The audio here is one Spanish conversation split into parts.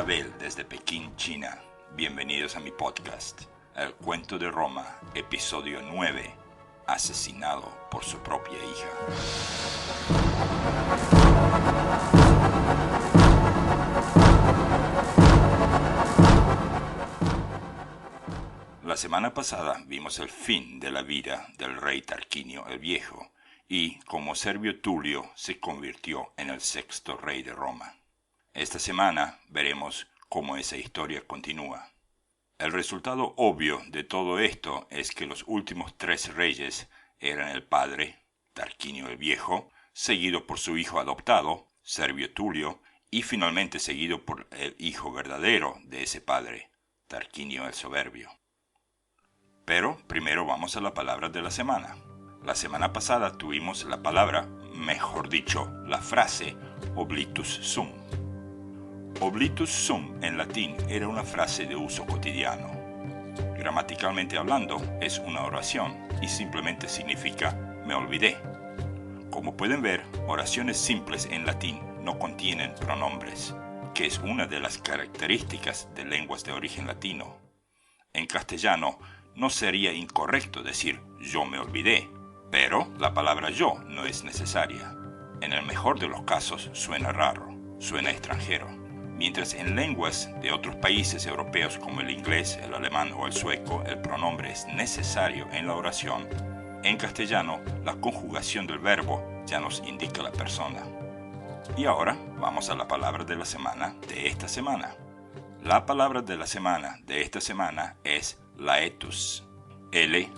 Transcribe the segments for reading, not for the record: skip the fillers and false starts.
Abel desde Pekín, China. Bienvenidos a mi podcast, El Cuento de Roma, episodio 9, asesinado por su propia hija. La semana pasada vimos el fin de la vida del rey Tarquinio el Viejo y cómo Servio Tulio se convirtió en el sexto rey de Roma. Esta semana veremos cómo esa historia continúa. El resultado obvio de todo esto es que los últimos tres reyes eran el padre, Tarquinio el Viejo, seguido por su hijo adoptado, Servio Tulio, y finalmente seguido por el hijo verdadero de ese padre, Tarquinio el Soberbio. Pero primero vamos a la palabra de la semana. La semana pasada tuvimos la palabra, mejor dicho, la frase oblitus sum. Oblitus sum en latín era una frase de uso cotidiano. Gramaticalmente hablando, es una oración y simplemente significa me olvidé. Como pueden ver, oraciones simples en latín no contienen pronombres, que es una de las características de lenguas de origen latino. En castellano, no sería incorrecto decir yo me olvidé, pero la palabra yo no es necesaria. En el mejor de los casos suena raro, suena extranjero. Mientras en lenguas de otros países europeos como el inglés, el alemán o el sueco, el pronombre es necesario en la oración, en castellano la conjugación del verbo ya nos indica la persona. Y ahora vamos a la palabra de la semana de esta semana. La palabra de la semana de esta semana es laetus, L-A-E-T-U-S.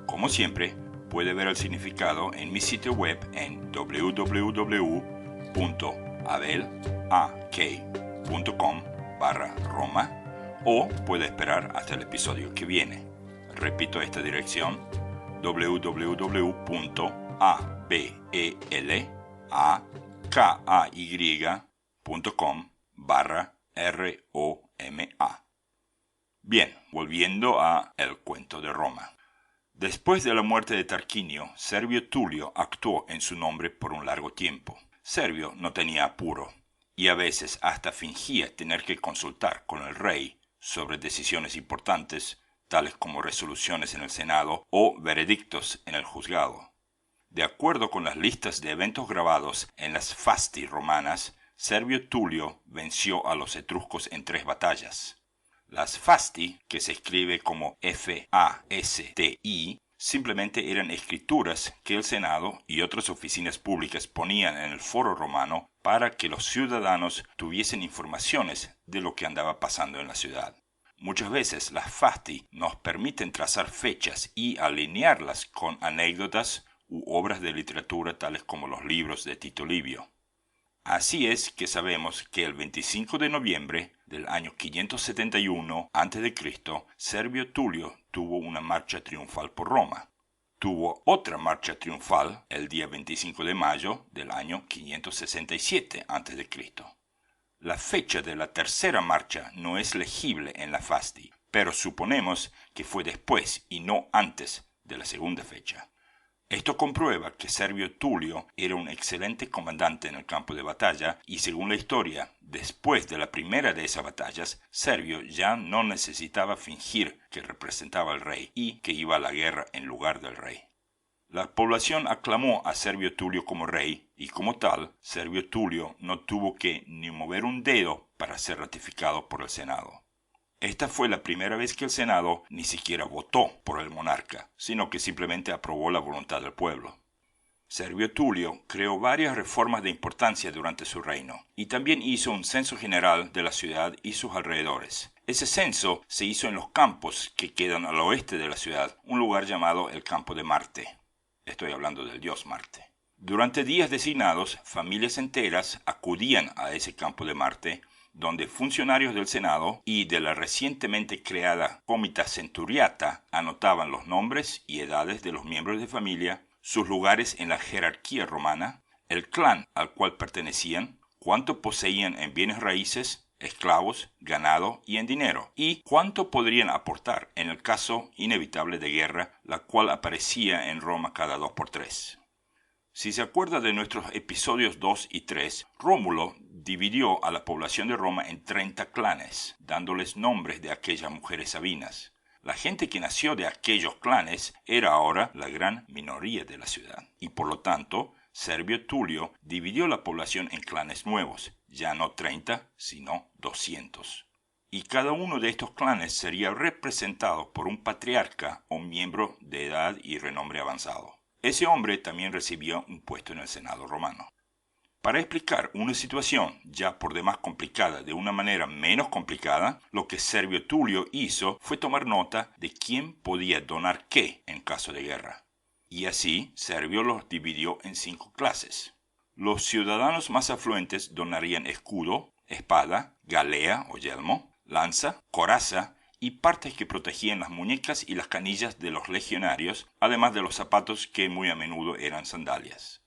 Como siempre, puede ver el significado en mi sitio web en www.abelak.com/Roma o puede esperar hasta el episodio que viene. Repito esta dirección, www.abelak.com/ROMA. Bien, volviendo a El Cuento de Roma. Después de la muerte de Tarquinio, Servio Tulio actuó en su nombre por un largo tiempo. Servio no tenía apuro, y a veces hasta fingía tener que consultar con el rey sobre decisiones importantes, tales como resoluciones en el Senado o veredictos en el juzgado. De acuerdo con las listas de eventos grabados en las fasti romanas, Servio Tulio venció a los etruscos en 3 batallas. Las fasti, que se escribe como F-A-S-T-I, simplemente eran escrituras que el Senado y otras oficinas públicas ponían en el foro romano para que los ciudadanos tuviesen informaciones de lo que andaba pasando en la ciudad. Muchas veces las fasti nos permiten trazar fechas y alinearlas con anécdotas u obras de literatura tales como los libros de Tito Livio. Así es que sabemos que el 25 de noviembre del año 571 a.C., Servio Tulio tuvo una marcha triunfal por Roma. Tuvo otra marcha triunfal el día 25 de mayo del año 567 a.C. La fecha de la tercera marcha no es legible en la fasti, pero suponemos que fue después y no antes de la segunda fecha. Esto comprueba que Servio Tulio era un excelente comandante en el campo de batalla y según la historia, después de la primera de esas batallas, Servio ya no necesitaba fingir que representaba al rey y que iba a la guerra en lugar del rey. La población aclamó a Servio Tulio como rey y como tal, Servio Tulio no tuvo que ni mover un dedo para ser ratificado por el Senado. Esta fue la primera vez que el Senado ni siquiera votó por el monarca, sino que simplemente aprobó la voluntad del pueblo. Servio Tulio creó varias reformas de importancia durante su reino, y también hizo un censo general de la ciudad y sus alrededores. Ese censo se hizo en los campos que quedan al oeste de la ciudad, un lugar llamado el Campo de Marte. Estoy hablando del dios Marte. Durante días designados, familias enteras acudían a ese Campo de Marte, donde funcionarios del Senado y de la recientemente creada Comitas Centuriata anotaban los nombres y edades de los miembros de familia, sus lugares en la jerarquía romana, el clan al cual pertenecían, cuánto poseían en bienes raíces, esclavos, ganado y en dinero, y cuánto podrían aportar en el caso inevitable de guerra, la cual aparecía en Roma cada 2 por 3. Si se acuerda de nuestros episodios 2 y 3, Rómulo dividió a la población de Roma en 30 clanes, dándoles nombres de aquellas mujeres sabinas. La gente que nació de aquellos clanes era ahora la gran minoría de la ciudad, y por lo tanto, Servio Tulio dividió la población en clanes nuevos, ya no 30, sino 200. Y cada uno de estos clanes sería representado por un patriarca o miembro de edad y renombre avanzado. Ese hombre también recibía un puesto en el Senado romano. Para explicar una situación ya por demás complicada de una manera menos complicada, lo que Servio Tulio hizo fue tomar nota de quién podía donar qué en caso de guerra. Y así Servio los dividió en 5 clases. Los ciudadanos más afluentes donarían escudo, espada, galea o yelmo, lanza, coraza y partes que protegían las muñecas y las canillas de los legionarios, además de los zapatos que muy a menudo eran sandalias.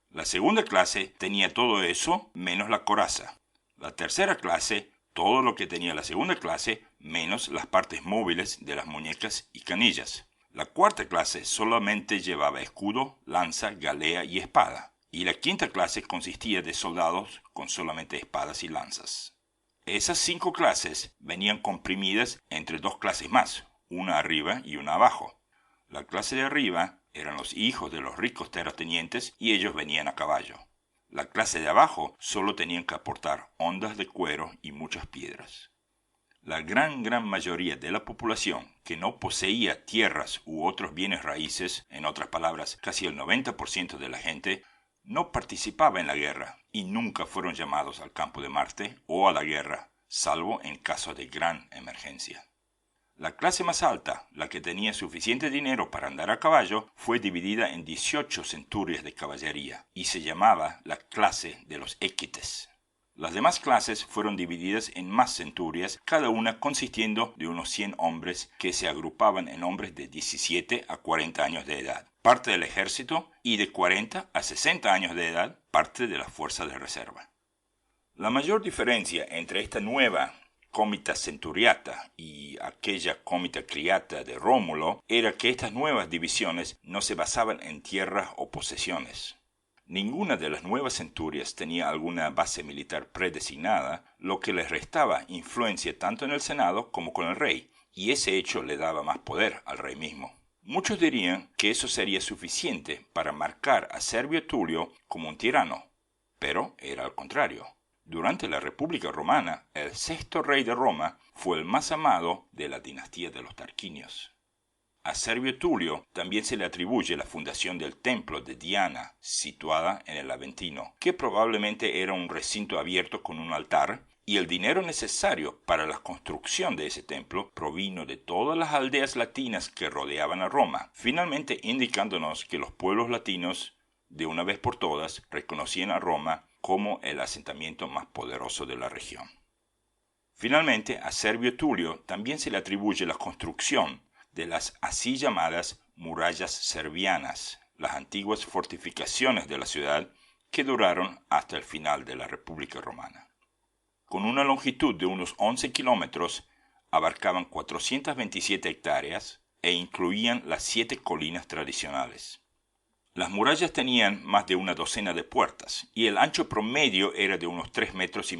La segunda clase tenía todo eso menos la coraza. La tercera clase, todo lo que tenía la segunda clase, menos las partes móviles de las muñecas y canillas. La cuarta clase solamente llevaba escudo, lanza, galea y espada. Y la quinta clase consistía de soldados con solamente espadas y lanzas. Esas 5 clases venían comprimidas entre 2 clases más, una arriba y una abajo. La clase de arriba eran los hijos de los ricos terratenientes y ellos venían a caballo. La clase de abajo solo tenían que aportar ondas de cuero y muchas piedras. La gran mayoría de la población que no poseía tierras u otros bienes raíces, en otras palabras, casi el 90% de la gente, no participaba en la guerra y nunca fueron llamados al campo de Marte o a la guerra, salvo en caso de gran emergencia. La clase más alta, la que tenía suficiente dinero para andar a caballo, fue dividida en 18 centurias de caballería y se llamaba la clase de los equites. Las demás clases fueron divididas en más centurias, cada una consistiendo de unos 100 hombres que se agrupaban en hombres de 17 a 40 años de edad, parte del ejército, y de 40 a 60 años de edad, parte de la fuerza de reserva. La mayor diferencia entre esta nueva comita centuriata y aquella comita criata de Rómulo era que estas nuevas divisiones no se basaban en tierras o posesiones. Ninguna de las nuevas centurias tenía alguna base militar predesignada, lo que les restaba influencia tanto en el Senado como con el rey, y ese hecho le daba más poder al rey mismo. Muchos dirían que eso sería suficiente para marcar a Servio Tulio como un tirano, pero era al contrario. Durante la República Romana, el 6º rey de Roma fue el más amado de la dinastía de los Tarquinios. A Servio Tulio también se le atribuye la fundación del templo de Diana, situada en el Aventino, que probablemente era un recinto abierto con un altar, y el dinero necesario para la construcción de ese templo provino de todas las aldeas latinas que rodeaban a Roma, finalmente indicándonos que los pueblos latinos, de una vez por todas, reconocían a Roma como el asentamiento más poderoso de la región. Finalmente, a Servio Tulio también se le atribuye la construcción de las así llamadas murallas servianas, las antiguas fortificaciones de la ciudad que duraron hasta el final de la República Romana. Con una longitud de unos 11 kilómetros, abarcaban 427 hectáreas e incluían las 7 colinas tradicionales. Las murallas tenían más de una docena de puertas y el ancho promedio era de unos 3,5 metros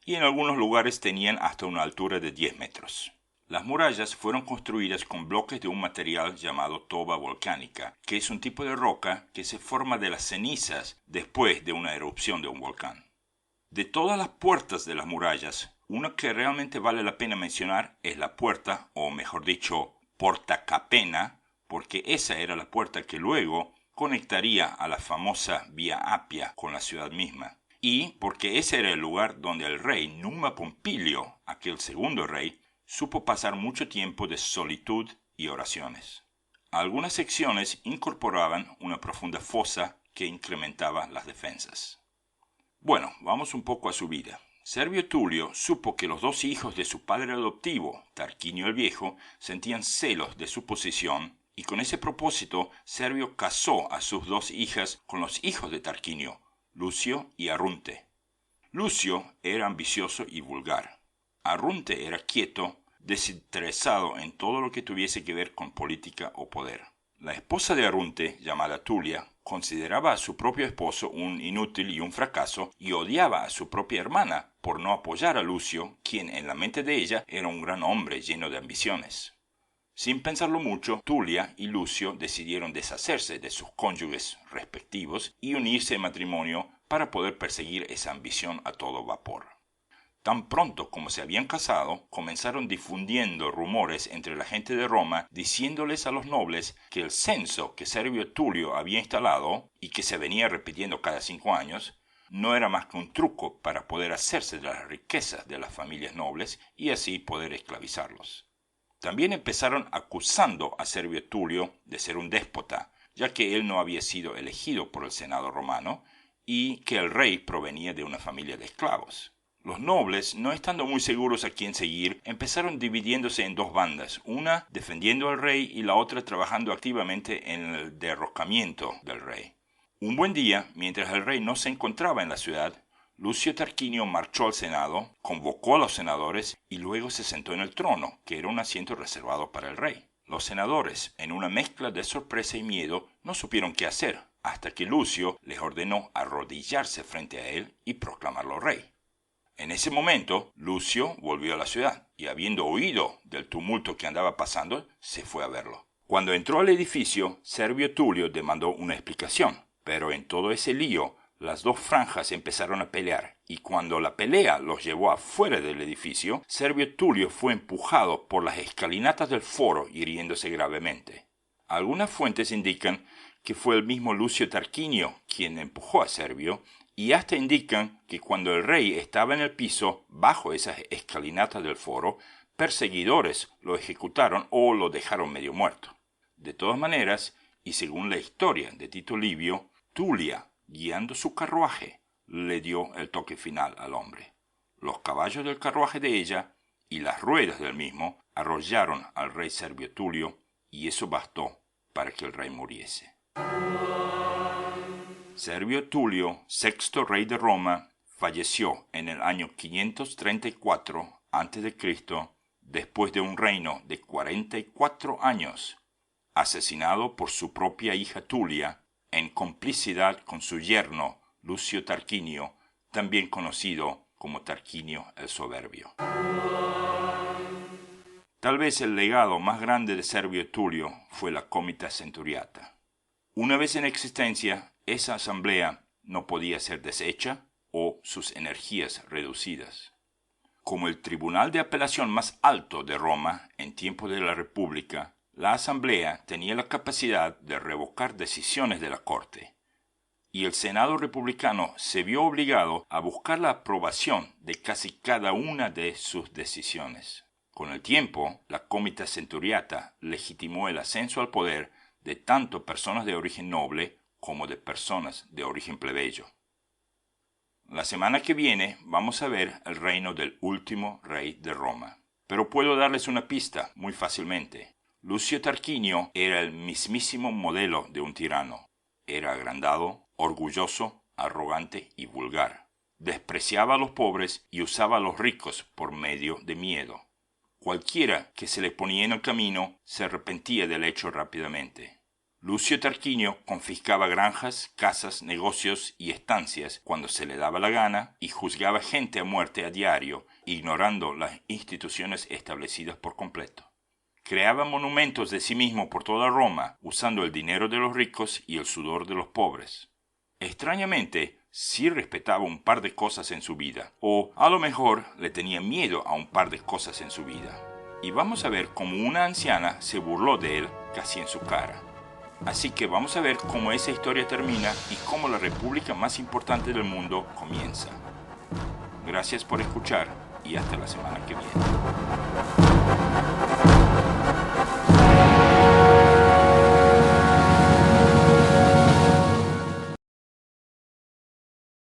y en algunos lugares tenían hasta una altura de 10 metros. Las murallas fueron construidas con bloques de un material llamado toba volcánica, que es un tipo de roca que se forma de las cenizas después de una erupción de un volcán. De todas las puertas de las murallas, una que realmente vale la pena mencionar es la puerta, o mejor dicho, Porta Capena, porque esa era la puerta que luego conectaría a la famosa Vía Apia con la ciudad misma, y porque ese era el lugar donde el rey Numa Pompilio, aquel segundo rey, supo pasar mucho tiempo de solitud y oraciones. Algunas secciones incorporaban una profunda fosa que incrementaba las defensas. Bueno, vamos un poco a su vida. Servio Tulio supo que los 2 hijos de su padre adoptivo, Tarquinio el Viejo, sentían celos de su posición y con ese propósito Servio casó a sus 2 hijas con los hijos de Tarquinio, Lucio y Arrunte. Lucio era ambicioso y vulgar. Arrunte era quieto, desinteresado en todo lo que tuviese que ver con política o poder. La esposa de Arrunte, llamada Tulia, Consideraba a su propio esposo un inútil y un fracaso y odiaba a su propia hermana por no apoyar a Lucio, quien en la mente de ella era un gran hombre lleno de ambiciones. Sin pensarlo mucho, Tulia y Lucio decidieron deshacerse de sus cónyuges respectivos y unirse en matrimonio para poder perseguir esa ambición a todo vapor. Tan pronto como se habían casado, comenzaron difundiendo rumores entre la gente de Roma diciéndoles a los nobles que el censo que Servio Tulio había instalado y que se venía repitiendo cada 5 años no era más que un truco para poder hacerse de las riquezas de las familias nobles y así poder esclavizarlos. También empezaron acusando a Servio Tulio de ser un déspota, ya que él no había sido elegido por el Senado romano y que el rey provenía de una familia de esclavos. Los nobles, no estando muy seguros a quién seguir, empezaron dividiéndose en 2 bandas, una defendiendo al rey y la otra trabajando activamente en el derrocamiento del rey. Un buen día, mientras el rey no se encontraba en la ciudad, Lucio Tarquinio marchó al Senado, convocó a los senadores y luego se sentó en el trono, que era un asiento reservado para el rey. Los senadores, en una mezcla de sorpresa y miedo, no supieron qué hacer, hasta que Lucio les ordenó arrodillarse frente a él y proclamarlo rey. En ese momento, Lucio volvió a la ciudad y, habiendo oído del tumulto que andaba pasando, se fue a verlo. Cuando entró al edificio, Servio Tulio demandó una explicación, pero en todo ese lío, las 2 franjas empezaron a pelear, y cuando la pelea los llevó afuera del edificio, Servio Tulio fue empujado por las escalinatas del foro, hiriéndose gravemente. Algunas fuentes indican que fue el mismo Lucio Tarquinio quien empujó a Servio, y hasta indican que cuando el rey estaba en el piso, bajo esas escalinatas del foro, perseguidores lo ejecutaron o lo dejaron medio muerto. De todas maneras, y según la historia de Tito Livio, Tulia, guiando su carruaje, le dio el toque final al hombre. Los caballos del carruaje de ella y las ruedas del mismo arrollaron al rey Servio Tulio, y eso bastó para que el rey muriese. Servio Tulio, 6º rey de Roma, falleció en el año 534 a.C., después de un reino de 44 años, asesinado por su propia hija Tulia, en complicidad con su yerno Lucio Tarquinio, también conocido como Tarquinio el Soberbio. Tal vez el legado más grande de Servio Tulio fue la Comitas Centuriata. Una vez en existencia, esa asamblea no podía ser deshecha o sus energías reducidas. Como el tribunal de apelación más alto de Roma en tiempos de la República, la asamblea tenía la capacidad de revocar decisiones de la corte, y el Senado republicano se vio obligado a buscar la aprobación de casi cada una de sus decisiones. Con el tiempo, la Comitas Centuriata legitimó el ascenso al poder de tanto personas de origen noble como de personas de origen plebeyo. La semana que viene vamos a ver el reino del último rey de Roma. Pero puedo darles una pista muy fácilmente. Lucio Tarquinio era el mismísimo modelo de un tirano. Era agrandado, orgulloso, arrogante y vulgar. Despreciaba a los pobres y usaba a los ricos por medio de miedo. Cualquiera que se le ponía en el camino se arrepentía del hecho rápidamente. Lucio Tarquinio confiscaba granjas, casas, negocios y estancias cuando se le daba la gana y juzgaba gente a muerte a diario, ignorando las instituciones establecidas por completo. Creaba monumentos de sí mismo por toda Roma, usando el dinero de los ricos y el sudor de los pobres. Extrañamente, sí respetaba un par de cosas en su vida, o a lo mejor le tenía miedo a un par de cosas en su vida. Y vamos a ver cómo una anciana se burló de él casi en su cara. Así que vamos a ver cómo esa historia termina y cómo la república más importante del mundo comienza. Gracias por escuchar y hasta la semana que viene.